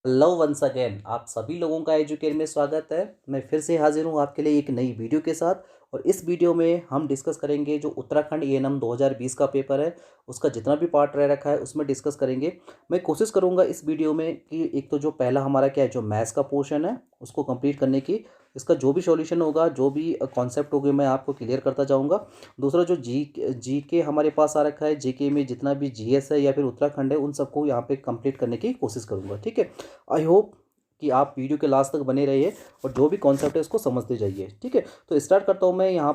Hello once again, आप सभी लोगों का एजुकेयर में स्वागत है। मैं फिर से हाजिर हूँ आपके लिए एक नई वीडियो के साथ। और इस वीडियो में हम डिस्कस करेंगे जो उत्तराखंड एएनएम 2020 का पेपर है, उसका जितना भी पार्ट रह रखा है उसमें डिस्कस करेंगे। मैं कोशिश करूँगा इस वीडियो में कि एक तो जो पहला हमारा क्या है, जो मैथ्स का पोर्शन है उसको कंप्लीट करने की, इसका जो भी सॉल्यूशन होगा, जो भी कॉन्सेप्ट होंगे, मैं आपको क्लियर करता जाऊँगा। दूसरा जो जी के हमारे पास आ रखा है, जीके में जितना भी जीएस है या फिर उत्तराखंड है, उन सबको यहाँ पे कंप्लीट करने की कोशिश करूँगा। ठीक है, आई होप कि आप वीडियो के लास्ट तक बने रहिए और जो भी कॉन्सेप्ट है उसको समझते जाइए। ठीक है, तो स्टार्ट करता हूँ मैं यहाँ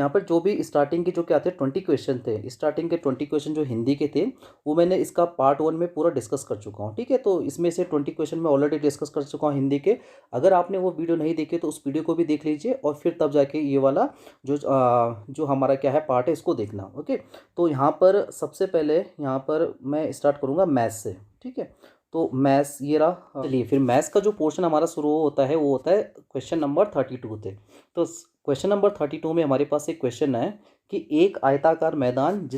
पर जो भी स्टार्टिंग के जो क्या थे 20 क्वेश्चन थे, स्टार्टिंग के 20 क्वेश्चन जो हिंदी के थे, वो मैंने इसका पार्ट 1 में पूरा डिस्कस कर चुका हूँ। ठीक है, तो इसमें से 20 क्वेश्चन मैं ऑलरेडी डिस्कस कर चुका हूँ हिंदी के। अगर आपने वो वीडियो नहीं देखे तो उस वीडियो को भी देख लीजिए और फिर तब जाके ये वाला जो हमारा क्या है पार्ट है इसको देखना। ओके, तो यहाँ पर सबसे पहले यहाँ पर मैं स्टार्ट करूँगा मैथ्स से। ठीक है, तो मैथ्स ये रहा। चलिए, फिर मैथ्स का जो पोर्शन हमारा शुरू होता है वो होता है क्वेश्चन नंबर 32 से। तो क्वेश्चन नंबर 32 में हमारे पास एक क्वेश्चन है कि एक आयताकार मैदान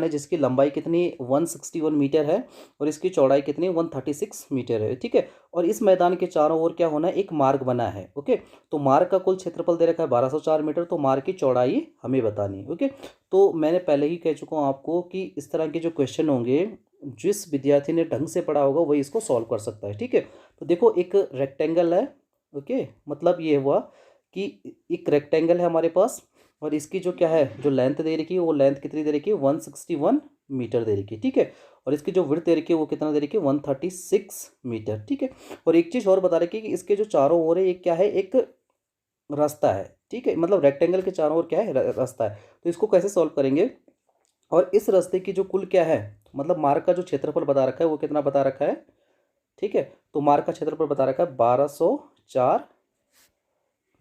है जिसकी लंबाई कितनी 161 मीटर है और इसकी चौड़ाई कितनी 136 मीटर है। ठीक है, और इस मैदान के चारों ओर क्या होना है, एक मार्ग बना है। ओके, तो मार्ग का कुल क्षेत्रफल दे रखा है 1204 मीटर, तो मार्ग की चौड़ाई हमें बतानी है। ओके, तो मैंने पहले ही कह चुका हूँ आपको कि इस तरह के जो क्वेश्चन होंगे, जिस विद्यार्थी ने ढंग से पढ़ा होगा वही इसको सॉल्व कर सकता है। ठीक है, तो देखो एक रेक्टेंगल है। ओके, मतलब ये हुआ कि एक रेक्टेंगल है हमारे पास और इसकी जो क्या है, जो लेंथ दे रखी है, वो लेंथ कितनी दे रखी है 161 मीटर दे रखी है। ठीक है, और इसकी जो विड्थ दे रखी है वो कितना दे रखी है 136 मीटर। ठीक है, और एक चीज़ और बता रखी है कि इसके जो चारों ओर है, एक क्या है, एक रास्ता है। ठीक है, मतलब रेक्टेंगल के चारों ओर क्या है, रास्ता है। तो इसको कैसे सॉल्व करेंगे, और इस रास्ते की जो कुल क्या है, मतलब मार्ग का जो क्षेत्रफल बता रखा है वो कितना बता रखा है। ठीक है, तो मार्ग का क्षेत्रफल बता रखा है 1204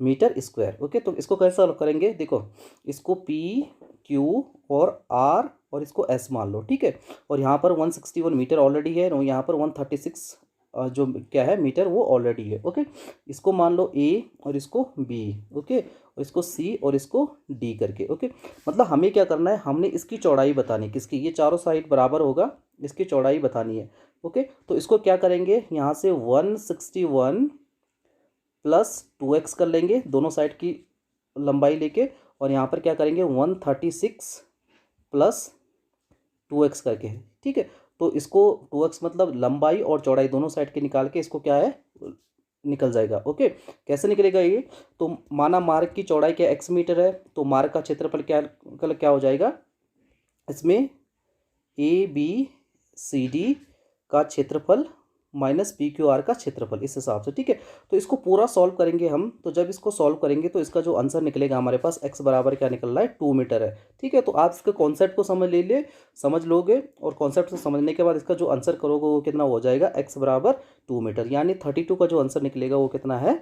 मीटर स्क्वायर। ओके, तो इसको कैसे सॉल्व करेंगे, देखो इसको पी क्यू और आर और इसको एस मान लो। ठीक है, और यहाँ पर 161 मीटर ऑलरेडी है और यहाँ पर 136 जो क्या है मीटर वो ऑलरेडी है। ओके, इसको मान लो ए और इसको बी। ओके, और इसको सी और इसको डी करके। ओके, मतलब हमें क्या करना है, हमने इसकी चौड़ाई बतानी, किसकी, ये चारों साइड बराबर होगा, इसकी चौड़ाई बतानी है। ओके, तो इसको क्या करेंगे, यहाँ से 161 प्लस 2x कर लेंगे दोनों साइड की लंबाई लेके, और यहाँ पर क्या करेंगे 136 प्लस 2x करके। ठीक है, तो इसको 2x मतलब लंबाई और चौड़ाई दोनों साइड के निकाल के इसको क्या है निकल जाएगा। ओके, कैसे निकलेगा ये, तो माना मार्ग की चौड़ाई क्या x मीटर है, तो मार्ग का क्षेत्रफल क्या हो जाएगा, इसमें ए बी सी डी का क्षेत्रफल माइनस पी क्यू आर का क्षेत्रफल, इस हिसाब से। ठीक है, तो इसको पूरा सॉल्व करेंगे हम, तो जब इसको सॉल्व करेंगे तो इसका जो आंसर निकलेगा हमारे पास एक्स बराबर क्या निकल रहा है 2 मीटर है। ठीक है, तो आप इसके कॉन्सेप्ट को समझ लोगे और कॉन्सेप्ट को समझने के बाद इसका जो आंसर करोगे वो कितना हो जाएगा, एक्स बराबर 2 मीटर, यानी 32 का जो आंसर निकलेगा वो कितना है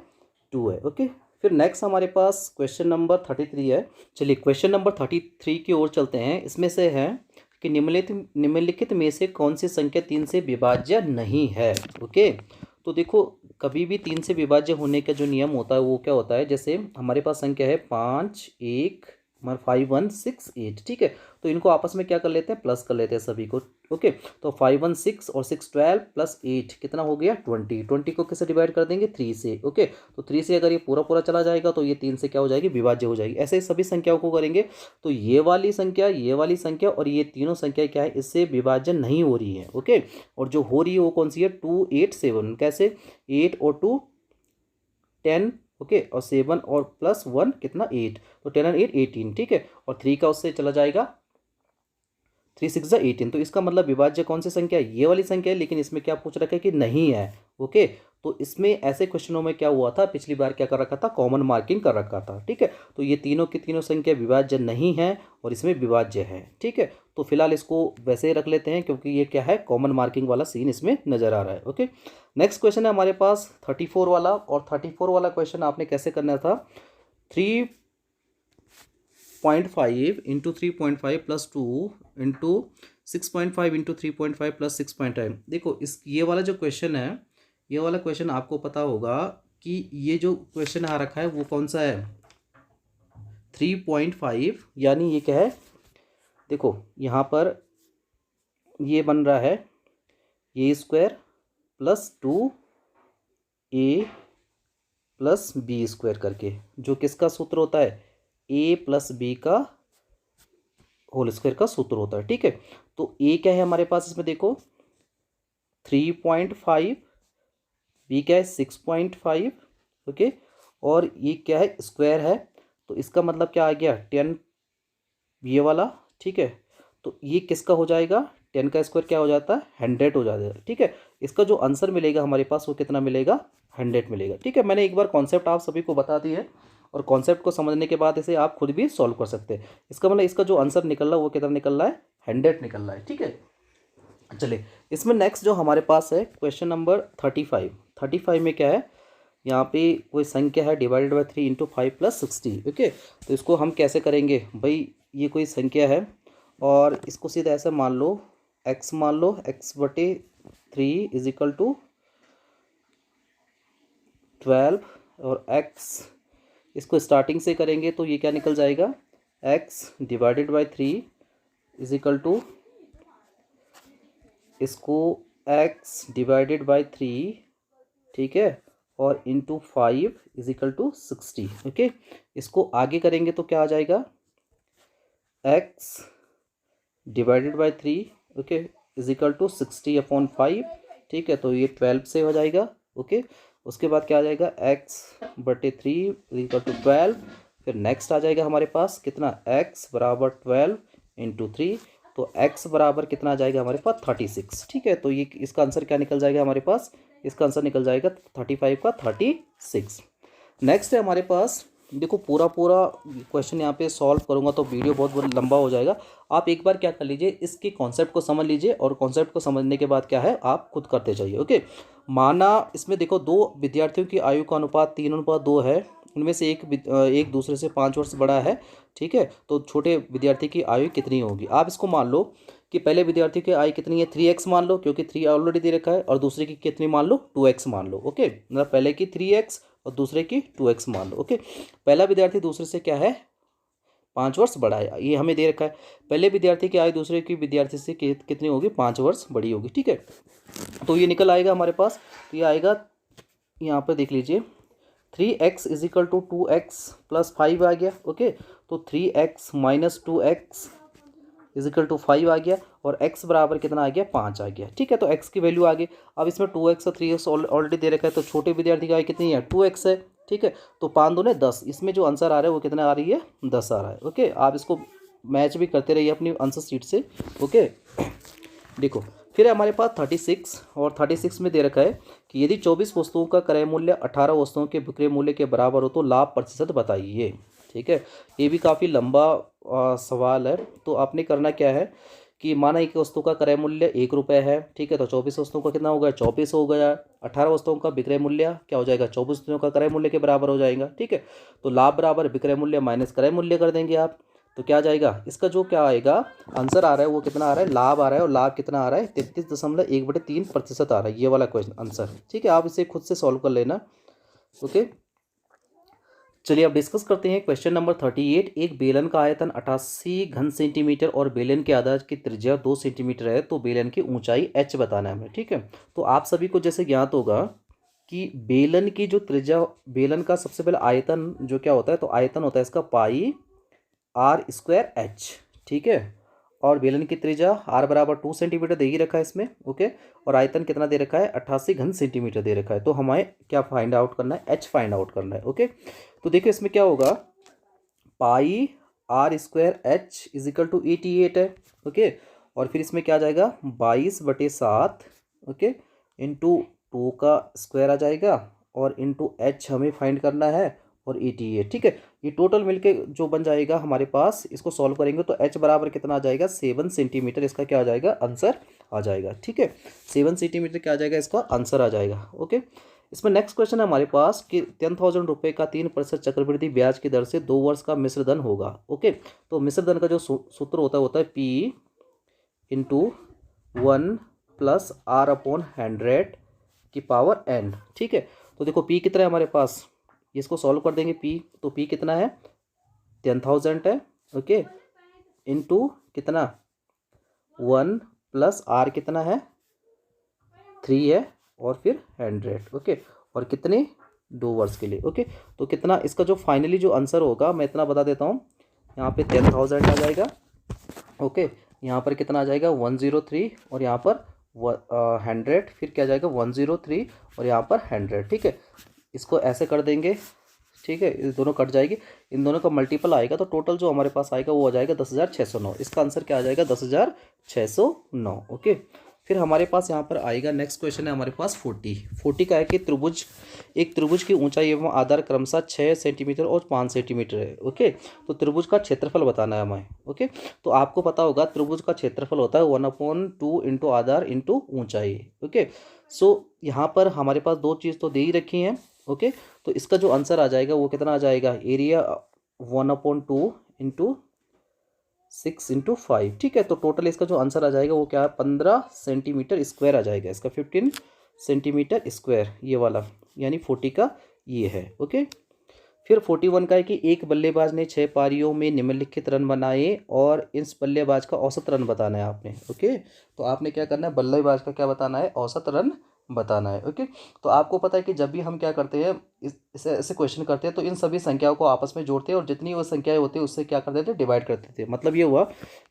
2 है। ओके, फिर नेक्स्ट हमारे पास क्वेश्चन नंबर 33 है। चलिए क्वेश्चन नंबर 33 की ओर चलते हैं। इसमें से है कि निम्नलिखित में से कौन सी संख्या 3 से विभाज्य नहीं है। ओके, तो देखो कभी भी 3 से विभाज्य होने का जो नियम होता है वो क्या होता है, जैसे हमारे पास संख्या है 5 1 5 1 6 8। ठीक है, तो इनको आपस में क्या कर लेते हैं, प्लस कर लेते हैं सभी को। ओके, तो 5 1 6 और 6 12 प्लस 8 कितना हो गया 20। 20 को किससे डिवाइड कर देंगे 3 से। ओके, तो 3 से अगर ये पूरा पूरा चला जाएगा तो ये 3 से क्या हो जाएगी, विभाज्य हो जाएगी। ऐसे ही सभी संख्याओं को करेंगे, तो ये वाली संख्या और ये तीनों संख्या क्या है, इससे विभाजन नहीं हो रही है। ओके, और जो हो रही है वो कौन सी है 2 8 7, कैसे 8 और 2 10। ओके, और 7 और प्लस 1 कितना 8, तो 10 और 8 18। ठीक है, और 3 का उससे चला जाएगा 3 6 18, तो इसका मतलब विभाज्य कौन सी संख्या है, ये वाली संख्या है, लेकिन इसमें क्या पूछ रखा है कि नहीं है। ओके, तो इसमें ऐसे क्वेश्चनों में क्या हुआ था, पिछली बार क्या कर रखा था, कॉमन मार्किंग कर रखा था। ठीक है, तो ये तीनों की तीनों संख्या विभाज्य नहीं है और इसमें विभाज्य है। ठीक है, तो फिलहाल इसको वैसे ही रख लेते हैं क्योंकि ये क्या है, कॉमन मार्किंग वाला सीन इसमें नजर आ रहा है। ओके, नेक्स्ट क्वेश्चन है हमारे पास 34 वाला, और 34 वाला क्वेश्चन आपने कैसे करना था, 3.5 into 3.5 plus 2 into 6.5 into 3.5 plus 6.5। देखो इस ये वाला जो क्वेश्चन है, ये वाला क्वेश्चन आपको पता होगा कि ये जो क्वेश्चन आ रखा है वो कौन सा है 3.5, यानी ये क्या है, देखो यहाँ पर ये बन रहा है ये square plus 2a plus B square करके, जो किसका सूत्र होता है, a प्लस बी का होल स्क्वायर का सूत्र होता है। ठीक है, तो a क्या है हमारे पास, इसमें देखो 3.5, बी क्या है 6.5, ओके, और ये क्या है स्क्वायर है, तो इसका मतलब क्या आ गया 10, ये वाला। ठीक है, तो ये किसका हो जाएगा, 10 का स्क्वायर क्या हो जाता है 100 हो जाता है। ठीक है, इसका जो आंसर मिलेगा हमारे पास वो कितना मिलेगा, 100 मिलेगा। ठीक है, मैंने एक बार कॉन्सेप्ट आप सभी को बता दी है, और कॉन्सेप्ट को समझने के बाद इसे आप खुद भी सॉल्व कर सकते हैं। इसका मतलब इसका जो आंसर निकल रहा है वो कितना निकल रहा है, 100 निकल रहा है। ठीक है, चलिए इसमें नेक्स्ट जो हमारे पास है क्वेश्चन नंबर 35 में क्या है, यहाँ पे कोई संख्या है divided by 3 into 5 plus 60। Okay, तो इसको हम कैसे करेंगे भाई, ये कोई संख्या है और इसको सीधा ऐसे मान लो, x मान लो, x/3 इज इक्वल टू 12, और x इसको स्टार्टिंग से करेंगे तो ये क्या निकल जाएगा, x divided by 3 is equal to, इसको x डिवाइडेड बाई 3, ठीक है, और into 5 is equal to 60। Okay, इसको आगे करेंगे तो क्या आ जाएगा, x divided by 3, okay, is equal to 60/5। ठीक है, तो ये 12 से हो जाएगा। ओके, उसके बाद क्या आ जाएगा, x/3 इज इक्वल टू 12। फिर नेक्स्ट आ जाएगा हमारे पास कितना, x बराबर 12 इंटू 3, तो x बराबर कितना आ जाएगा हमारे पास 36। ठीक है, तो ये इसका आंसर क्या निकल जाएगा हमारे पास, इसका आंसर निकल जाएगा 35 का 36। नेक्स्ट है हमारे पास, देखो पूरा क्वेश्चन यहाँ पे सॉल्व करूँगा तो वीडियो बहुत लंबा हो जाएगा। आप एक बार क्या कर लीजिए, इसके कॉन्सेप्ट को समझ लीजिए, और कॉन्सेप्ट को समझने के बाद क्या है आप खुद करते जाइए। ओके, माना इसमें देखो दो विद्यार्थियों की आयु का अनुपात 3:2 है, उनमें से एक दूसरे से 5 वर्ष बड़ा है। ठीक है, तो छोटे विद्यार्थी की आयु कितनी होगी, आप इसको मान लो कि पहले विद्यार्थी की आयु कितनी है 3x मान लो, क्योंकि 3 ऑलरेडी दे रखा है, और दूसरे की कितनी मान लो 2x मान लो। ओके, मतलब पहले की 3x और दूसरे की 2x मान लो। ओके, पहला विद्यार्थी दूसरे से क्या है 5 वर्ष बड़ा है, ये हमें दे रखा है। पहले विद्यार्थी की आयु दूसरे की विद्यार्थी से कितनी होगी, 5 वर्ष बड़ी होगी। ठीक है, तो ये निकल आएगा हमारे पास, तो ये आएगा यहाँ पर देख लीजिए 3x is equal to 2x plus 5 आ गया। ओके, तो 3x minus 2x is equal to 5 आ गया, और x बराबर कितना आ गया 5 आ गया। ठीक है, तो x की वैल्यू आ गई। अब इसमें 2x और 3x ऑलरेडी दे रखा है, तो छोटे विद्यार्थी की आयु कितनी है 2x है। ठीक है, तो 5 दूने 10, इसमें जो आंसर आ रहा है वो कितना आ रही है 10 आ रहा है। ओके, आप इसको मैच भी करते रहिए अपनी आंसर शीट से। ओके, देखो फिर हमारे पास 36, और 36 में दे रखा है कि यदि 24 वस्तुओं का क्रय मूल्य 18 वस्तुओं के विक्रय मूल्य के बराबर हो तो लाभ प्रतिशत बताइए। ठीक है, ये भी काफ़ी लंबा सवाल है। तो आपने करना क्या है कि माना एक वस्तु का क्रय मूल्य 1 रुपये है। ठीक है, तो 24 वस्तुओं का कितना हो गया 24 हो गया, 18 वस्तुओं का विक्रय मूल्य क्या हो जाएगा 24 वस्तुओं का क्रय मूल्य के बराबर हो जाएगा। ठीक है, तो लाभ बराबर विक्रय मूल्य माइनस क्रय मूल्य कर देंगे आप, तो क्या आ जाएगा, इसका जो क्या आएगा आंसर आ रहा है वो कितना आ रहा है, लाभ आ रहा है, और लाभ कितना आ रहा है 33.1/3% आ रहा है, ये वाला क्वेश्चन आंसर। ठीक है, आप इसे खुद से सॉल्व कर लेना। ओके, चलिए अब डिस्कस करते हैं क्वेश्चन नंबर 38। एक बेलन का आयतन 88 घन सेंटीमीटर और बेलन के आधार की त्रिज्या 2 सेंटीमीटर है, तो बेलन की ऊंचाई h बताना है हमें। ठीक है, तो आप सभी को जैसे ज्ञात होगा कि बेलन की जो त्रिज्या, बेलन का सबसे पहले आयतन जो क्या होता है, तो आयतन होता है इसका पाई r² h। ठीक है, और बेलन की त्रिज्या r बराबर 2 सेंटीमीटर दे ही रखा है इसमें। ओके, और आयतन कितना दे रखा है 88 घन सेंटीमीटर दे रखा है, तो हमें क्या फाइंड आउट करना है, h फाइंड आउट करना है। ओके, तो देखिए इसमें क्या होगा, pi r² h is equal to 88 है। ओके, और फिर इसमें क्या आ जाएगा 22/7, ओके, इंटू 2 का स्क्वायर आ जाएगा, और इंटू h हमें फाइंड करना है, और 88। ठीक है, ये टोटल मिलके जो बन जाएगा हमारे पास, इसको सॉल्व करेंगे तो h बराबर कितना आ जाएगा 7 सेंटीमीटर, इसका क्या आ जाएगा आंसर आ जाएगा। ठीक है, 7 सेंटीमीटर क्या आ जाएगा इसका आंसर आ जाएगा। ओके, इसमें नेक्स्ट क्वेश्चन है हमारे पास कि 10,000 रुपये का 3% चक्रवृद्धि ब्याज की दर से 2 वर्ष का मिश्र धन होगा। ओके, तो मिश्र धन का जो सूत्र होता है P इंटू 1 प्लस R/100 की पावर n। ठीक है, तो देखो P कितना है हमारे पास, इसको सॉल्व कर देंगे P, तो P कितना है 10,000 है। ओके, इंटू कितना 1 प्लस R कितना है 3 है, और फिर 100, ओके। और कितने 2 वर्ष के लिए, ओके। तो कितना इसका जो फाइनली जो आंसर होगा मैं इतना बता देता हूँ, यहाँ पे 10,000 आ जाएगा, ओके। यहाँ पर कितना आ जाएगा 103 और यहाँ पर 100, फिर क्या जाएगा 103 और यहाँ पर 100, ठीक है। इसको ऐसे कर देंगे, ठीक है, ये दोनों कट जाएगी, इन दोनों का मल्टीपल आएगा तो टोटल जो हमारे पास आएगा वो आ जाएगा 10,609। इसका आंसर क्या आ जाएगा 10,609, ओके। फिर हमारे पास यहाँ पर आएगा नेक्स्ट क्वेश्चन है हमारे पास 40 का है कि एक त्रिभुज की ऊंचाई एवं आधार क्रमशः 6 सेंटीमीटर और 5 सेंटीमीटर है, ओके। तो त्रिभुज का क्षेत्रफल बताना है हमें, ओके। तो आपको पता होगा त्रिभुज का क्षेत्रफल होता है 1/2 इंटू आधार इंटू ऊंचाई, ओके। सो यहाँ पर हमारे पास दो चीज़ तो दे ही रखी हैं, ओके। तो इसका जो आंसर आ जाएगा वो कितना आ जाएगा, एरिया 1/2 इंटू 6 इंटू 5, ठीक है। तो टोटल इसका जो आंसर आ जाएगा वो क्या है 15 सेंटीमीटर स्क्वायर आ जाएगा, इसका 15 सेंटीमीटर स्क्वायर ये वाला, यानी 40 का ये है, ओके। फिर 41 का है कि एक बल्लेबाज ने 6 पारियों में निम्नलिखित रन बनाए और इस बल्लेबाज का औसत रन बताना है आपने, ओके। तो आपने क्या करना है, बल्लेबाज का क्या बताना है, औसत रन बताना है, ओके। तो आपको पता है कि जब भी हम क्या करते हैं इसे ऐसे क्वेश्चन करते हैं तो इन सभी संख्याओं को आपस में जोड़ते हैं और जितनी वो संख्याएं होती है उससे क्या करते थे, डिवाइड करते थे। मतलब ये हुआ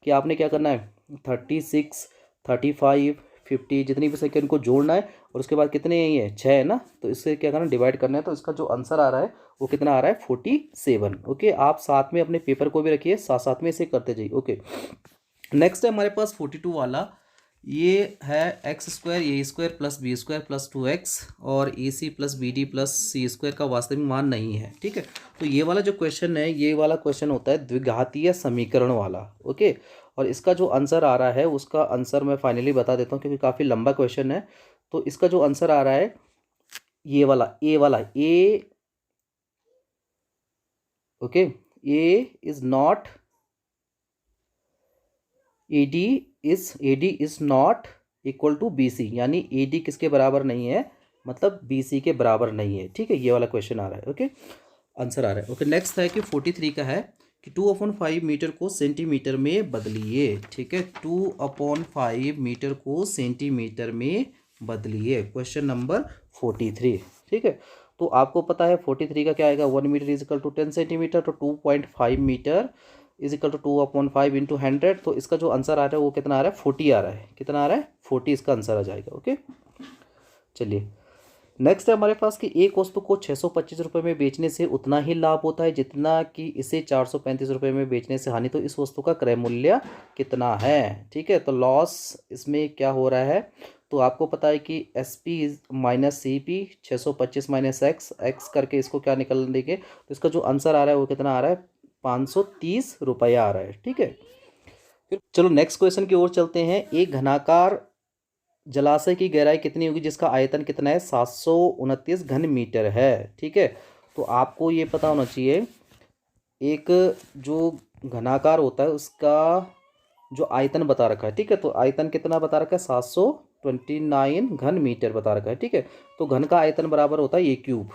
कि आपने क्या करना है 36, 35, 50 जितनी भी संख्या इनको जोड़ना है और उसके बाद कितने हैं, ये 6 है ना, तो इससे क्या करना है, डिवाइड करना है। तो इसका जो आंसर आ रहा है वो कितना आ रहा है 47, ओके। आप साथ में अपने पेपर को भी रखिए, साथ साथ में इसे करते जाइए, ओके। नेक्स्ट है हमारे पास 42 वाला, ये है x² a² plus b² plus 2x और ac plus bd plus c² का वास्तविक मान नहीं है, ठीक है। तो ये वाला जो क्वेश्चन है, ये वाला क्वेश्चन होता है द्विघातीय समीकरण वाला, ओके। और इसका जो आंसर आ रहा है उसका आंसर मैं फाइनली बता देता हूँ क्योंकि काफ़ी लंबा क्वेश्चन है। तो इसका जो आंसर आ रहा है ये वाला A, okay. A is not AD is not equal to BC, यानी AD किसके बराबर नहीं है, मतलब BC के बराबर नहीं है, ठीक है। ये वाला क्वेश्चन आ रहा है, ओके, आंसर आ रहा है, ओके। नेक्स्ट है कि 43 का है कि 2/5 मीटर को सेंटीमीटर में बदलिए, ठीक है। 2/5 मीटर को सेंटीमीटर में बदलिए, क्वेश्चन नंबर 43, ठीक है। तो आपको पता है 43 का क्या आएगा, 1 metre is equal to 10 centimetre, तो 2.5 metre is equal to 2/5 into 100। तो इसका जो आंसर आ रहा है वो कितना आ रहा है 40 आ रहा है, कितना आ रहा है 40 इसका आंसर आ जाएगा, ओके। चलिए नेक्स्ट है हमारे पास कि एक वस्तु को 625 रुपये में बेचने से उतना ही लाभ होता है जितना कि इसे 435 रुपये में बेचने से हानि, तो इस वस्तु का क्रय मूल्य कितना है, ठीक है। तो लॉस इसमें क्या हो रहा है, तो आपको पता है कि SP minus CP 625 minus x करके इसको क्या निकल देंगे, तो इसका जो आंसर आ रहा है वो कितना आ रहा है 530 रुपया आ रहा है, ठीक है। फिर चलो नेक्स्ट क्वेश्चन की ओर चलते हैं। एक घनाकार जलाशय की गहराई कितनी होगी जिसका आयतन कितना है 729 घन मीटर है, ठीक है। तो आपको ये पता होना चाहिए एक जो घनाकार होता है उसका जो आयतन बता रखा है, ठीक है। तो आयतन कितना बता रखा है 729 घन मीटर बता रखा है, ठीक है। तो घन का आयतन बराबर होता है A³,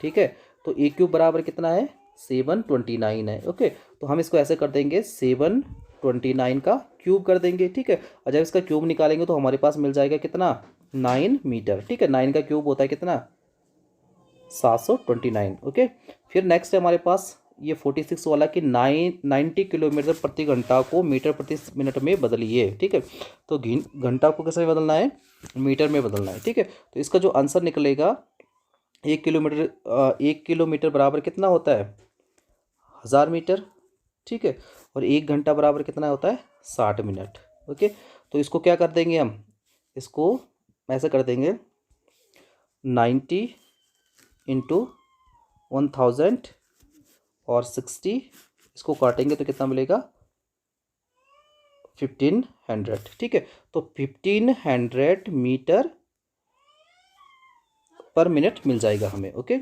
ठीक है। तो A³ बराबर कितना है 729 है, ओके। तो हम इसको ऐसे कर देंगे 729 का क्यूब कर देंगे, ठीक है। और जब इसका क्यूब निकालेंगे तो हमारे पास मिल जाएगा कितना 9 मीटर, ठीक है। 9 का क्यूब होता है कितना 729, ओके। फिर नेक्स्ट है हमारे पास ये 46 वाला कि 90 किलोमीटर प्रति घंटा को मीटर प्रति मिनट में बदलिए, ठीक है। तो घंटा को कैसे बदलना है, मीटर में बदलना है, ठीक है। तो इसका जो आंसर निकलेगा 1 किलोमीटर बराबर कितना होता है 1000 मीटर, ठीक है। और 1 घंटा बराबर कितना होता है 60 मिनट, ओके। तो इसको क्या कर देंगे हम, इसको ऐसे कर देंगे 90 इंटू 1000 और 60, इसको काटेंगे तो कितना मिलेगा 1500, ठीक है। तो 1500 मीटर पर मिनट मिल जाएगा हमें, ओके।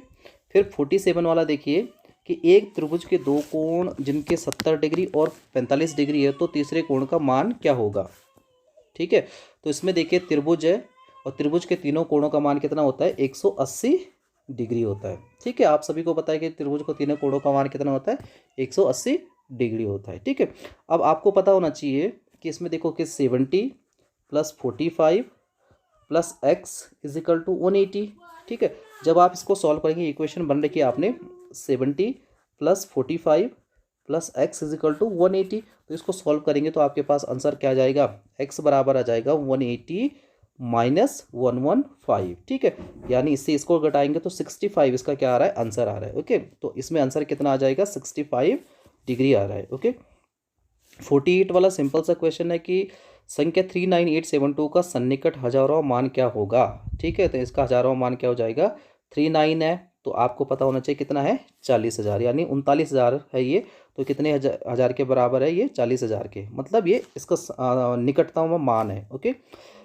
फिर 47 वाला देखिए कि एक त्रिभुज के दो कोण जिनके 70 डिग्री और 45 डिग्री है तो तीसरे कोण का मान क्या होगा, ठीक है। तो इसमें देखिए त्रिभुज है और त्रिभुज के तीनों कोणों का मान कितना होता है 180 डिग्री होता है, ठीक है। आप सभी को पता है कि त्रिभुज को तीनों कोणों का मान कितना होता है 180 डिग्री होता है, ठीक है। अब आपको पता होना चाहिए कि इसमें देखो कि 70 plus 45 plus X is equal to 180। ठीक है, जब आप इसको सॉल्व करेंगे इक्वेशन बन रही है आपने 70 plus 45 plus X is equal to 180। तो इसको सॉल्व करेंगे तो आपके पास आंसर क्या आ जाएगा, एक्स बराबर आ जाएगा 180 माइनस 115। ठीक है, यानी इससे इसको घटाएंगे तो 65 इसका क्या आ रहा है, आंसर आ रहा है। ओके, तो इसमें आंसर कितना आ जाएगा, 65 डिग्री आ रहा है। ओके, 48 वाला सिंपल सा क्वेश्चन है कि संख्या 39872 का सन्निकट हजारों मान क्या होगा। ठीक है, तो इसका हजारों मान क्या हो जाएगा, 39 है तो आपको पता होना चाहिए कितना है, 40,000, यानी 39,000 है ये, तो कितने हजार के बराबर है ये, 40,000 के, मतलब ये इसका निकटतम मान है। ओके,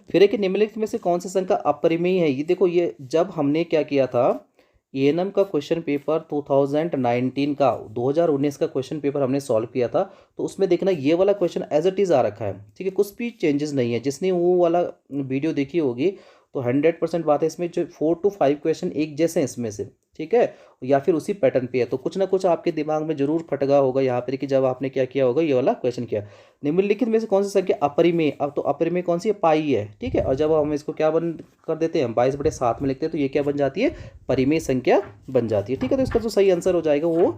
फिर है कि निम्नलिखित में से कौन सी संख्या अपरिमेय है। ये देखो, ये जब हमने क्या किया था, एएनएम का क्वेश्चन पेपर 2019 का 2019 का क्वेश्चन पेपर हमने सॉल्व किया था, तो उसमें देखना ये वाला क्वेश्चन एज इट इज़ आ रखा है। ठीक है, कुछ भी चेंजेस नहीं है। जिसने वो वाला वीडियो देखी होगी तो 100% बात है, इसमें जो 4 to 5 क्वेश्चन एक जैसे हैं इसमें से। ठीक है, या फिर उसी पैटर्न पे है, तो कुछ ना कुछ आपके दिमाग में जरूर खटका होगा यहाँ पर कि जब आपने क्या किया होगा, ये वाला क्वेश्चन किया। निम्नलिखित में से कौन सी संख्या अपरिमेय, अब तो अपरिमेय कौन सी है, पाई है। ठीक है, और जब हम इसको क्या बन कर देते हैं, 22/7 में लिखते हैं, तो ये क्या बन जाती है, परिमेय संख्या बन जाती है। ठीक है, तो इसका जो सही आंसर हो जाएगा वो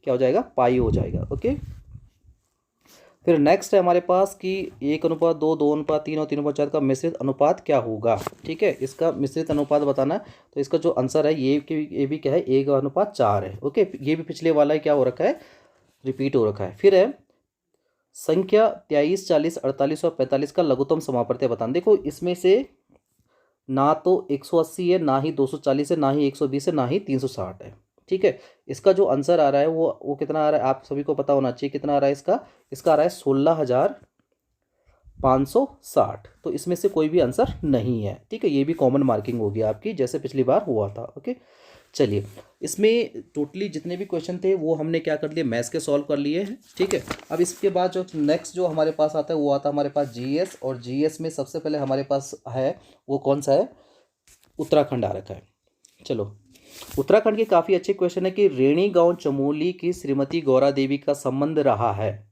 क्या हो जाएगा, पाई हो जाएगा। ओके, फिर नेक्स्ट है हमारे पास कि 1:2, 2:3 और 3:4 का मिश्रित अनुपात क्या होगा। ठीक है, इसका मिश्रित अनुपात बताना है, तो इसका जो आंसर है ये भी क्या है, 1:4 है। ओके, ये भी पिछले वाला क्या हो रखा है, रिपीट हो रखा है। फिर है संख्या 23, 40, 48 और 45 का लघुत्तम समापवर्त्य बताना। देखो, इसमें से ना तो 180 है, ना ही 240 है, ना ही 120 है, ना ही 360 है। ठीक है, इसका जो आंसर आ रहा है वो कितना आ रहा है, आप सभी को पता होना चाहिए कितना आ रहा है इसका आ रहा है 16,560। तो इसमें से कोई भी आंसर नहीं है। ठीक है, ये भी कॉमन मार्किंग होगी आपकी, जैसे पिछली बार हुआ था। ओके, चलिए, इसमें टोटली जितने भी क्वेश्चन थे वो हमने क्या कर लिए, मैथ्स के सॉल्व कर लिए हैं। ठीक है, अब इसके बाद जो नेक्स्ट जो हमारे पास आता है वो आता है हमारे पास जीएस, और जीएस में सबसे पहले हमारे पास है वो कौन सा है, उत्तराखंड आ रखा है। चलो, उत्तराखंड के काफ़ी अच्छे क्वेश्चन है कि रेणी गांव चमोली की श्रीमती गौरा देवी का संबंध रहा है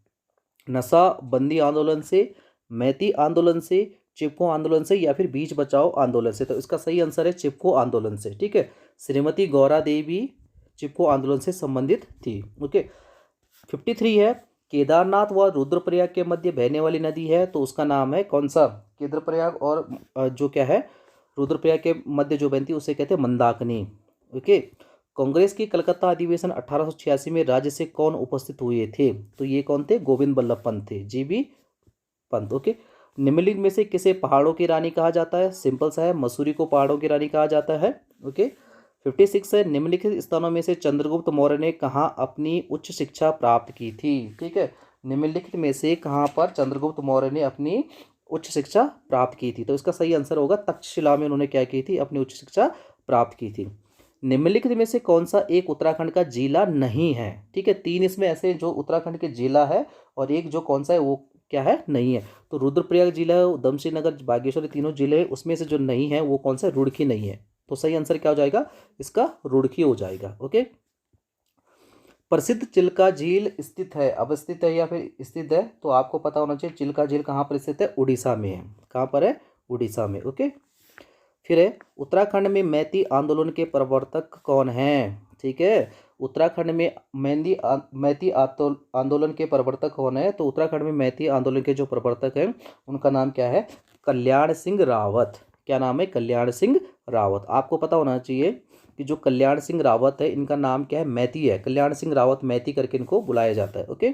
नशा बंदी आंदोलन से, मैती आंदोलन से, चिपको आंदोलन से, या फिर बीच बचाओ आंदोलन से। तो इसका सही आंसर है चिपको आंदोलन से। ठीक है, श्रीमती गौरा देवी चिपको आंदोलन से संबंधित थी। ओके, 53 है केदारनाथ व रुद्रप्रयाग के मध्य बहने वाली नदी है, तो उसका नाम है कौन सा, केदारप्रयाग और जो क्या है रुद्रप्रयाग के मध्य जो बहती है उसे कहते हैं मंदाकिनी। ओके, कांग्रेस की कलकत्ता अधिवेशन 1886 में राज्य से कौन उपस्थित हुए थे, तो ये कौन थे, गोविंद बल्लभ पंत थे, जीबी पंत। ओके, निम्नलिखित में से किसे पहाड़ों की रानी कहा जाता है, सिंपल सा है, मसूरी को पहाड़ों की रानी कहा जाता है। ओके, 56 है निम्नलिखित स्थानों में से चंद्रगुप्त मौर्य ने कहाँ अपनी उच्च शिक्षा प्राप्त की थी। ठीक है, निम्नलिखित में से कहाँ पर चंद्रगुप्त मौर्य ने अपनी उच्च शिक्षा प्राप्त की थी, तो इसका सही आंसर होगा तक्षशिला में उन्होंने क्या की थी, अपनी उच्च शिक्षा प्राप्त की थी। निम्नलिखित में से कौन सा एक उत्तराखंड का जिला नहीं है। ठीक है, 3 इसमें ऐसे जो उत्तराखंड के जिला है और एक जो कौन सा है वो क्या है, नहीं है। तो रुद्रप्रयाग जिला है, उधमसिंह नगर, बागेश्वर, तीनों जिले, उसमें से जो नहीं है वो कौन सा, रुड़की नहीं है। तो सही आंसर क्या हो जाएगा, इसका रुड़की हो जाएगा। ओके, प्रसिद्ध चिल्का झील स्थित है, अवस्थित है या फिर स्थित है, तो आपको पता होना चाहिए चिल्का झील कहाँ पर स्थित है, उड़ीसा में है। कहाँ पर है, उड़ीसा में। ओके, फिर है उत्तराखंड में मैती आंदोलन के प्रवर्तक कौन हैं। ठीक है, उत्तराखंड में मैती आंदोलन के प्रवर्तक कौन है, तो उत्तराखंड में मैती आंदोलन के जो प्रवर्तक हैं उनका नाम क्या है, कल्याण सिंह रावत। क्या नाम है, कल्याण सिंह रावत। आपको पता होना चाहिए कि जो कल्याण सिंह रावत है इनका नाम क्या है, मैती है, कल्याण सिंह रावत मैती करके इनको बुलाया जाता है। ओके,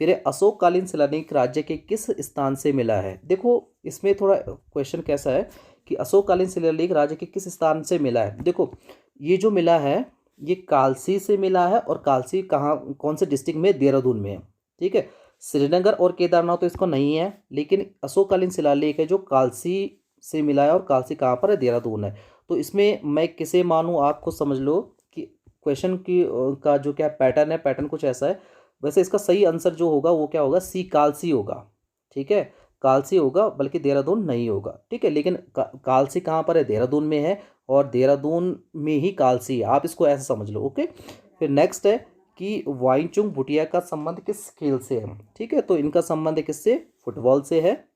फिर है अशोककालीन शिलालेख राज्य के किस स्थान से मिला है। देखो, इसमें थोड़ा क्वेश्चन कैसा है कि अशोककालीन शिलालेख राज्य के किस स्थान से मिला है। देखो, ये जो मिला है ये कालसी से मिला है, और कालसी कहाँ, कौन से डिस्ट्रिक्ट में, देहरादून में है। ठीक है, श्रीनगर और केदारनाथ तो इसको नहीं है, लेकिन अशोककालीन शिलालेख है जो कालसी से मिला है, और कालसी कहाँ पर है, देहरादून है। तो इसमें मैं किसे मानूँ, आप खुद समझ लो कि क्वेश्चन की का जो क्या पैटर्न है, पैटर्न कुछ ऐसा है। वैसे इसका सही आंसर जो होगा वो क्या होगा, सी कालसी होगा। ठीक है, कालसी होगा, बल्कि देहरादून नहीं होगा। ठीक है, लेकिन कालसी कहाँ पर है, देहरादून में है, और देहरादून में ही कालसी है, आप इसको ऐसे समझ लो। ओके, फिर नेक्स्ट है कि वाइचुंग भूटिया का संबंध किस खेल से है। ठीक है, तो इनका संबंध किससे, फुटबॉल से है।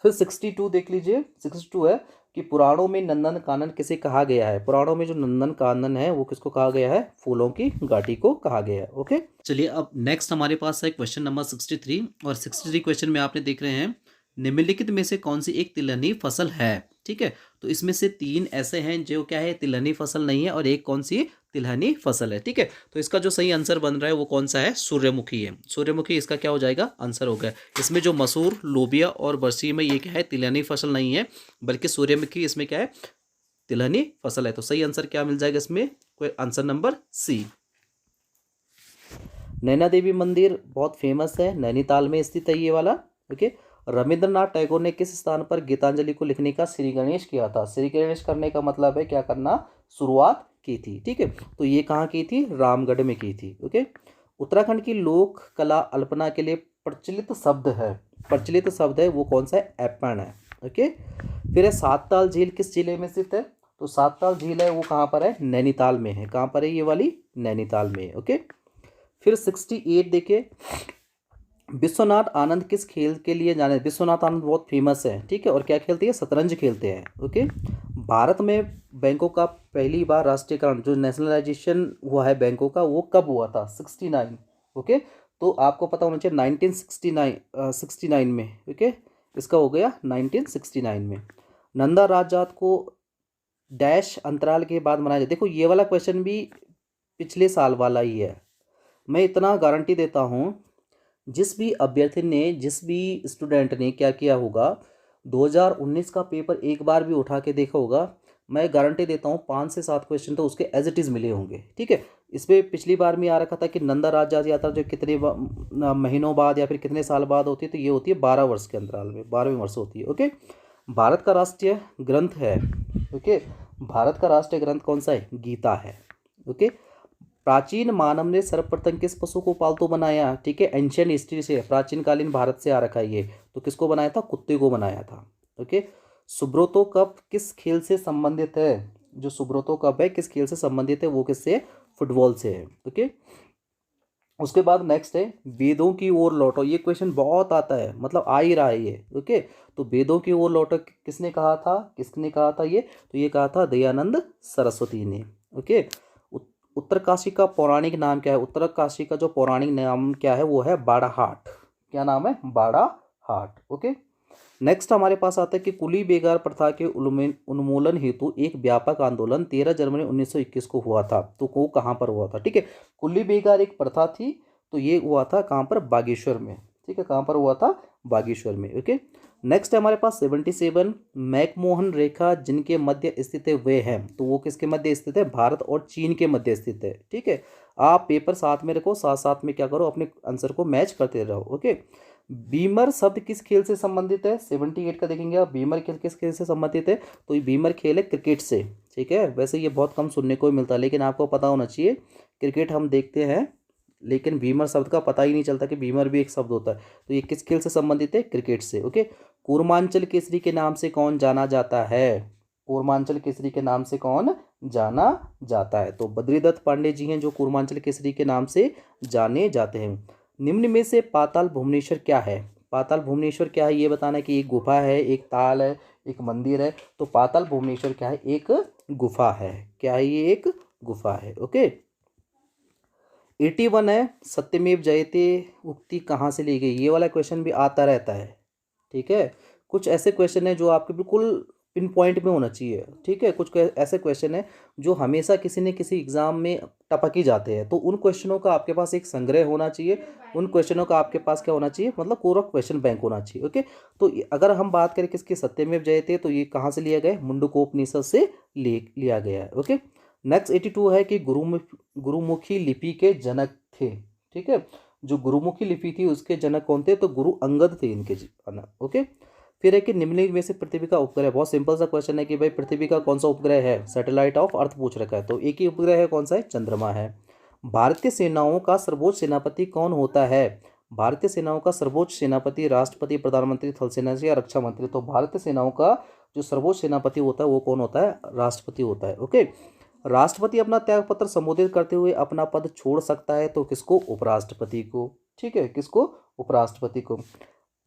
फिर 62 देख लीजिए, 62 है कि पुराणों में नंदन कानन किसे कहा गया है। पुराणों में जो नंदन कानन है वो किसको कहा गया है, फूलों की घाटी को कहा गया है। ओके, चलिए अब नेक्स्ट हमारे पास है क्वेश्चन नंबर 63, और 63 क्वेश्चन में आपने देख रहे हैं निम्नलिखित में से कौन सी एक तिलहनी फसल है। ठीक है, तो इसमें से 3 ऐसे हैं जो क्या है, तिलहनी फसल नहीं है, और एक कौन सी तिलहनी फसल है। ठीक है, तो इसका जो सही आंसर बन रहा है वो कौन सा है, सूर्यमुखी है। सूर्यमुखी इसका क्या हो जाएगा, आंसर होगा। इसमें जो मसूर, लोबिया और बरसी में ये क्या है, तिलहनी फसल नहीं है, बल्कि सूर्यमुखी इसमें क्या है, तिलहनी फसल है। तो सही आंसर क्या मिल जाएगा इसमें, कोई answer number C. Naina Devi मंदिर बहुत फेमस है, नैनीताल में स्थित है ये वाला। ओके, रविंद्रनाथ टैगोर ने किस स्थान पर गीतांजलि को लिखने का श्री गणेश किया था। श्री गणेश करने का मतलब है क्या करना, शुरुआत की थी। ठीक है, तो ये कहाँ की थी, रामगढ़ में की थी। ओके, उत्तराखंड की लोक कला अल्पना के लिए प्रचलित शब्द है, प्रचलित शब्द है वो कौन सा है, एपन है। ओके, फिर है सातताल झील किस जिले में स्थित है, तो सातताल झील है वो कहाँ पर है, नैनीताल में है। कहाँ पर है ये वाली, नैनीताल में है। ओके, फिर 68 देखिए, विश्वनाथ आनंद किस खेल के लिए जाने, विश्वनाथ आनंद बहुत फेमस है। ठीक है, और क्या खेलते हैं, शतरंज खेलते हैं। ओके, भारत में बैंकों का पहली बार राष्ट्रीयकरण, जो नेशनलाइजेशन हुआ है बैंकों का, वो कब हुआ था, 69। ओके, तो आपको पता होना चाहिए 1969 में। ओके, इसका हो गया 1969 में। नंदा राजजात को डैश अंतराल के बाद मनाया जाए। देखो ये वाला क्वेश्चन भी पिछले साल वाला ही है। मैं इतना गारंटी देता हूँ, जिस भी अभ्यर्थी ने, जिस भी स्टूडेंट ने क्या किया होगा, 2019 का पेपर एक बार भी उठा के देखा होगा, मैं गारंटी देता हूँ 5 से 7 क्वेश्चन तो उसके एज इट इज़ मिले होंगे। ठीक है, इसमें पिछली बार में आ रखा था कि नंदा राज्य यात्रा जो कितने महीनों बाद या फिर कितने साल बाद होती है, तो ये होती है 12 वर्ष के अंतराल में, 12वें वर्ष होती है। ओके, भारत का राष्ट्रीय ग्रंथ है। ओके, भारत का राष्ट्रीय ग्रंथ कौन सा है, गीता है। ओके, प्राचीन मानव ने सर्वप्रथम किस पशु को पालतू बनाया। ठीक है, एंशियंट हिस्ट्री से, प्राचीन कालीन भारत से आ रखा है ये, तो किसको बनाया था, कुत्ते को बनाया था। ओके, सुब्रतो कप किस खेल से संबंधित है, जो सुब्रतो कप है किस खेल से संबंधित है, वो किससे, फुटबॉल से है। ओके, उसके बाद नेक्स्ट है वेदों की ओर लौटो। ये क्वेश्चन बहुत आता है, मतलब आ ही रहा है ये। ओके, तो वेदों की ओर लौटो किसने कहा था, किसने कहा था ये, तो ये कहा था दयानंद सरस्वती ने। ओके, उत्तरकाशी का पौराणिक नाम क्या है, उत्तरकाशी का जो पौराणिक नाम क्या है वो है बाड़ाहाट। क्या नाम है, बाड़ाहाट। ओके, नेक्स्ट हमारे पास आता है कि कुली बेगार प्रथा के उन्मूलन हेतु एक व्यापक आंदोलन 13 जनवरी 1921 को हुआ था, तो वो कहाँ पर हुआ था। ठीक है, कुली बेगार एक प्रथा थी, तो ये हुआ था कहाँ पर, बागेश्वर में। ठीक है, कहाँ पर हुआ था, बागेश्वर में। ओके, नेक्स्ट है हमारे पास 77, मैकमोहन रेखा जिनके मध्य स्थित है वे हैं, तो वो किसके मध्य स्थित है, भारत और चीन के मध्य स्थित है। ठीक है, आप पेपर साथ में रखो, साथ साथ में क्या करो, अपने आंसर को मैच करते रहो। ओके, बीमर शब्द किस खेल से संबंधित है, 78 का देखेंगे आप, बीमर खेल किस खेल से संबंधित है, तो ये बीमर खेल है क्रिकेट से। ठीक है, वैसे ये बहुत कम सुनने को मिलता है, लेकिन आपको पता होना चाहिए, क्रिकेट हम देखते हैं, लेकिन बीमर शब्द का पता ही नहीं चलता कि बीमर भी एक शब्द होता है। तो ये किस खेल से संबंधित है, क्रिकेट से। ओके, कूर्मांचल केसरी के नाम से कौन जाना जाता है, कूर्मांचल केसरी के नाम से कौन जाना जाता है, तो बद्रीदत्त पांडे जी हैं जो कूर्मांचल केसरी के नाम से जाने जाते हैं। निम्न में से पाताल भुवनेश्वर क्या है, पाताल भुवनेश्वर क्या है ये बताना है कि एक गुफा है, एक ताल है, एक मंदिर है, तो पाताल भुवनेश्वर क्या है, एक गुफा है। क्या है ये, एक गुफा है। ओके, 81 है सत्यमेव जयते उक्ति कहाँ से ली गई, ये वाला क्वेश्चन भी आता रहता है। ठीक है, कुछ ऐसे क्वेश्चन है जो आपके बिल्कुल पिन पॉइंट में होना चाहिए। ठीक है, कुछ ऐसे क्वेश्चन है जो हमेशा किसी न किसी एग्जाम में टपक ही जाते हैं, तो उन क्वेश्चनों का आपके पास एक संग्रह होना चाहिए, उन क्वेश्चनों का आपके पास क्या होना चाहिए, मतलब पूरा क्वेश्चन बैंक होना चाहिए। ओके, तो अगर हम बात करें किसके, सत्यमेव जयते, तो ये कहाँ से लिया गया, मुंडकोपनिषद से लिया गया है। ओके, नेक्स्ट 82 है कि गुरुमुखी लिपि के जनक थे। ठीक है, जो गुरुमुखी लिपि थी उसके जनक कौन थे, तो गुरु अंगद थे इनके जनक। ओके, फिर है कि निम्नलिखित में से पृथ्वी का उपग्रह, बहुत सिंपल सा क्वेश्चन है कि भाई पृथ्वी का कौन सा उपग्रह है, सैटेलाइट ऑफ अर्थ पूछ रखा है, तो एक ही उपग्रह है, कौन सा है, चंद्रमा है। भारतीय सेनाओं का सर्वोच्च सेनापति कौन होता है, भारतीय सेनाओं का सर्वोच्च सेनापति राष्ट्रपति, प्रधानमंत्री, थल सेना या रक्षा मंत्री, तो भारतीय सेनाओं का जो सर्वोच्च सेनापति होता है वो कौन होता है, राष्ट्रपति होता है। ओके, राष्ट्रपति अपना त्यागपत्र संबोधित करते हुए अपना पद छोड़ सकता है, तो किसको, उपराष्ट्रपति को। ठीक है, किसको, उपराष्ट्रपति को।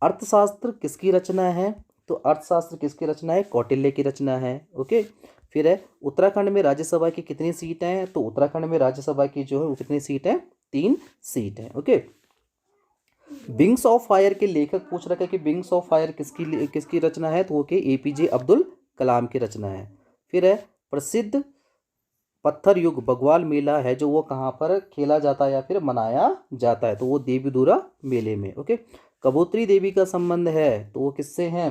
अर्थशास्त्र किसकी रचना है, तो अर्थशास्त्र किसकी रचना है? कौटिल्य की रचना है। ओके। फिर है उत्तराखंड में राज्यसभा की कितनी सीट हैं? तो उत्तराखंड में राज्यसभा की जो है वो कितनी सीट है? 3 सीट है। ओके। विंग्स ऑफ फायर के लेखक पूछ रखा है कि विंग्स ऑफ फायर किसकी रचना है? तो वो के एपीजे अब्दुल कलाम की रचना है। फिर है प्रसिद्ध पत्थर युग बग्वाल मेला है जो वो कहाँ पर खेला जाता है या फिर मनाया जाता है? तो वो देवीधुरा मेले में। ओके। कबूतरी देवी का संबंध है तो वो किससे हैं?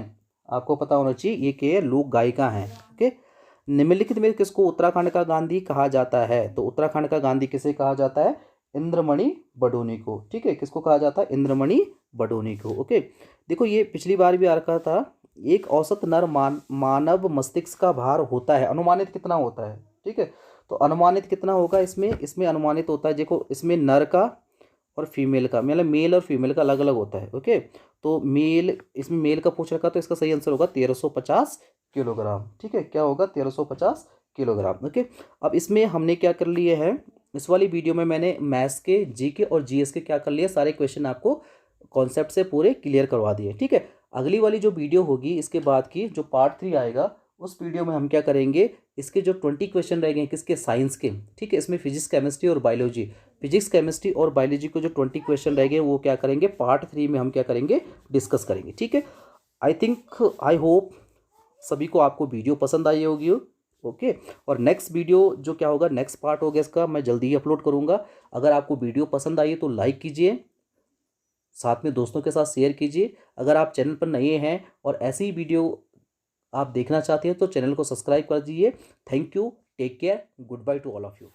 आपको पता होना चाहिए, ये के लोक गायिका हैं। ओके। निम्नलिखित में किसको उत्तराखंड का गांधी कहा जाता है? तो उत्तराखंड का गांधी किसे कहा जाता है? इंद्रमणि बडोनी को। ठीक है, किसको कहा जाता है? इंद्रमणि बडोनी को। ओके। देखो ये पिछली बार भी आ रखा था, एक औसत नर मानव मस्तिष्क का भार होता है, अनुमानित कितना होता है? ठीक है, तो अनुमानित कितना होगा इसमें? इसमें अनुमानित होता है, देखो इसमें नर का और फीमेल का, मतलब मेल और फीमेल का अलग अलग होता है। ओके। तो मेल, इसमें मेल का पूछ रखा तो इसका सही आंसर होगा 1350 किलोग्राम। ठीक है, क्या होगा? 1350 किलोग्राम। ओके। अब इसमें हमने क्या कर लिए है, इस वाली वीडियो में मैंने मैथ्स के, जीके और जीएस के क्या कर लिए, सारे क्वेश्चन आपको कॉन्सेप्ट से पूरे क्लियर करवा दिए। ठीक है, अगली वाली जो वीडियो होगी इसके बाद की, जो पार्ट 3 आएगा, उस वीडियो में हम क्या करेंगे, इसके जो 20 क्वेश्चन रह गए हैं किसके? साइंस के। ठीक है, इसमें फिजिक्स, केमिस्ट्री और बायोलॉजी, फिजिक्स, केमिस्ट्री और बायोलॉजी को जो 20 क्वेश्चन रह गए वो क्या करेंगे, पार्ट 3 में हम क्या करेंगे, डिस्कस करेंगे। ठीक है, आई होप सभी को आपको वीडियो पसंद आई होगी। ओके। और नेक्स्ट वीडियो जो क्या होगा, नेक्स्ट पार्ट होगा इसका, मैं जल्दी ही अपलोड करूंगा। अगर आपको वीडियो पसंद आई तो लाइक कीजिए, साथ में दोस्तों के साथ शेयर कीजिए। अगर आप चैनल पर नए हैं और ऐसी ही वीडियो आप देखना चाहते हैं तो चैनल को सब्सक्राइब कर दीजिए। Thank you, take care, goodbye to all of you.